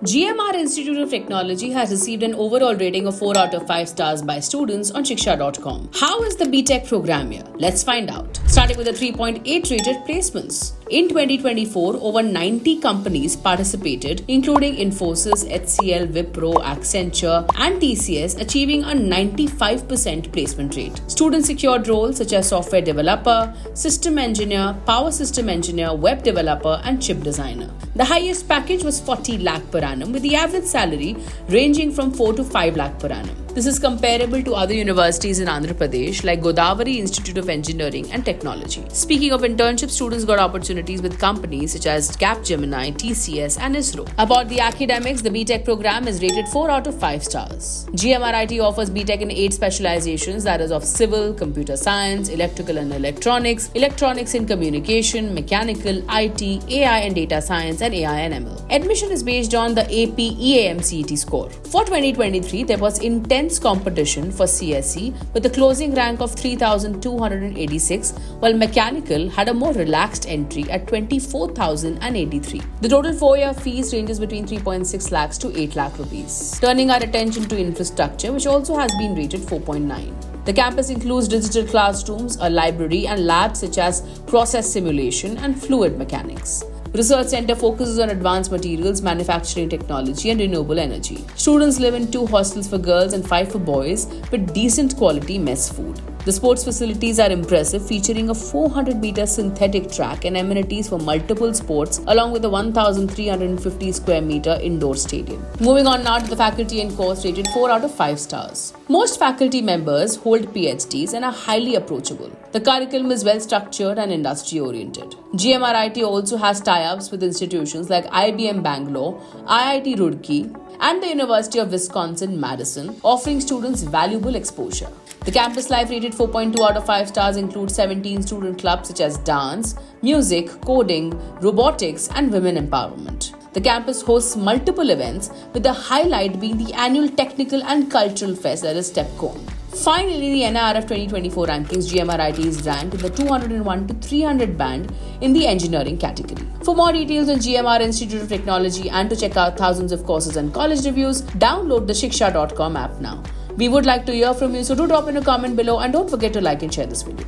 GMR Institute of Technology has received an overall rating of 4 out of 5 stars by students on Shiksha.com. How is the BTech program here? Let's find out. Starting with a 3.8 rated placements. In 2024, over 90 companies participated, including Infosys, HCL, Wipro, Accenture, and TCS, achieving a 95% placement rate. Students secured roles such as software developer, system engineer, power system engineer, web developer, and chip designer. The highest package was 40 lakh per annum, with the average salary ranging from 4 to 5 lakh per annum. This is comparable to other universities in Andhra Pradesh like Godavari Institute of Engineering and Technology. Speaking of internships, students got opportunities with companies such as Capgemini, TCS, and ISRO. About the academics, the BTech program is rated 4 out of 5 stars. GMRIT offers BTech in 8 specializations, that is of civil, computer science, electrical and electronics, electronics and communication, mechanical, IT, AI and data science, and AI and ML. Admission is based on the AP EAM CET score. For 2023, there was intense competition for CSE with a closing rank of 3,286, while mechanical had a more relaxed entry at 24,083. The total 4-year fees ranges between 3.6 lakhs to 8 lakh rupees. Turning our attention to infrastructure, which also has been rated 4.9. The campus includes digital classrooms, a library, and labs such as process simulation and fluid mechanics. Research Center focuses on advanced materials, manufacturing technology, and renewable energy. Students live in 2 hostels for girls and 5 for boys with decent quality mess food. The sports facilities are impressive, featuring a 400-meter synthetic track and amenities for multiple sports, along with a 1,350 square meter indoor stadium. Moving on now to the faculty and course, rated 4 out of 5 stars. Most faculty members hold PhDs and are highly approachable. The curriculum is well structured and industry oriented. GMRIT also has tie-ups with institutions like IBM Bangalore, IIT Roorkee, and the University of Wisconsin-Madison, offering students valuable exposure. The campus life rated 4.2 out of 5 stars includes 17 student clubs such as dance, music, coding, robotics, and women empowerment. The campus hosts multiple events, with the highlight being the annual Technical and Cultural Fest, that is TechCon. Finally, the NIRF 2024 rankings, GMRIT is ranked in the 201 to 300 band in the engineering category. For more details on GMR Institute of Technology and to check out thousands of courses and college reviews, download the Shiksha.com app now. We would like to hear from you, so do drop in a comment below and don't forget to like and share this video.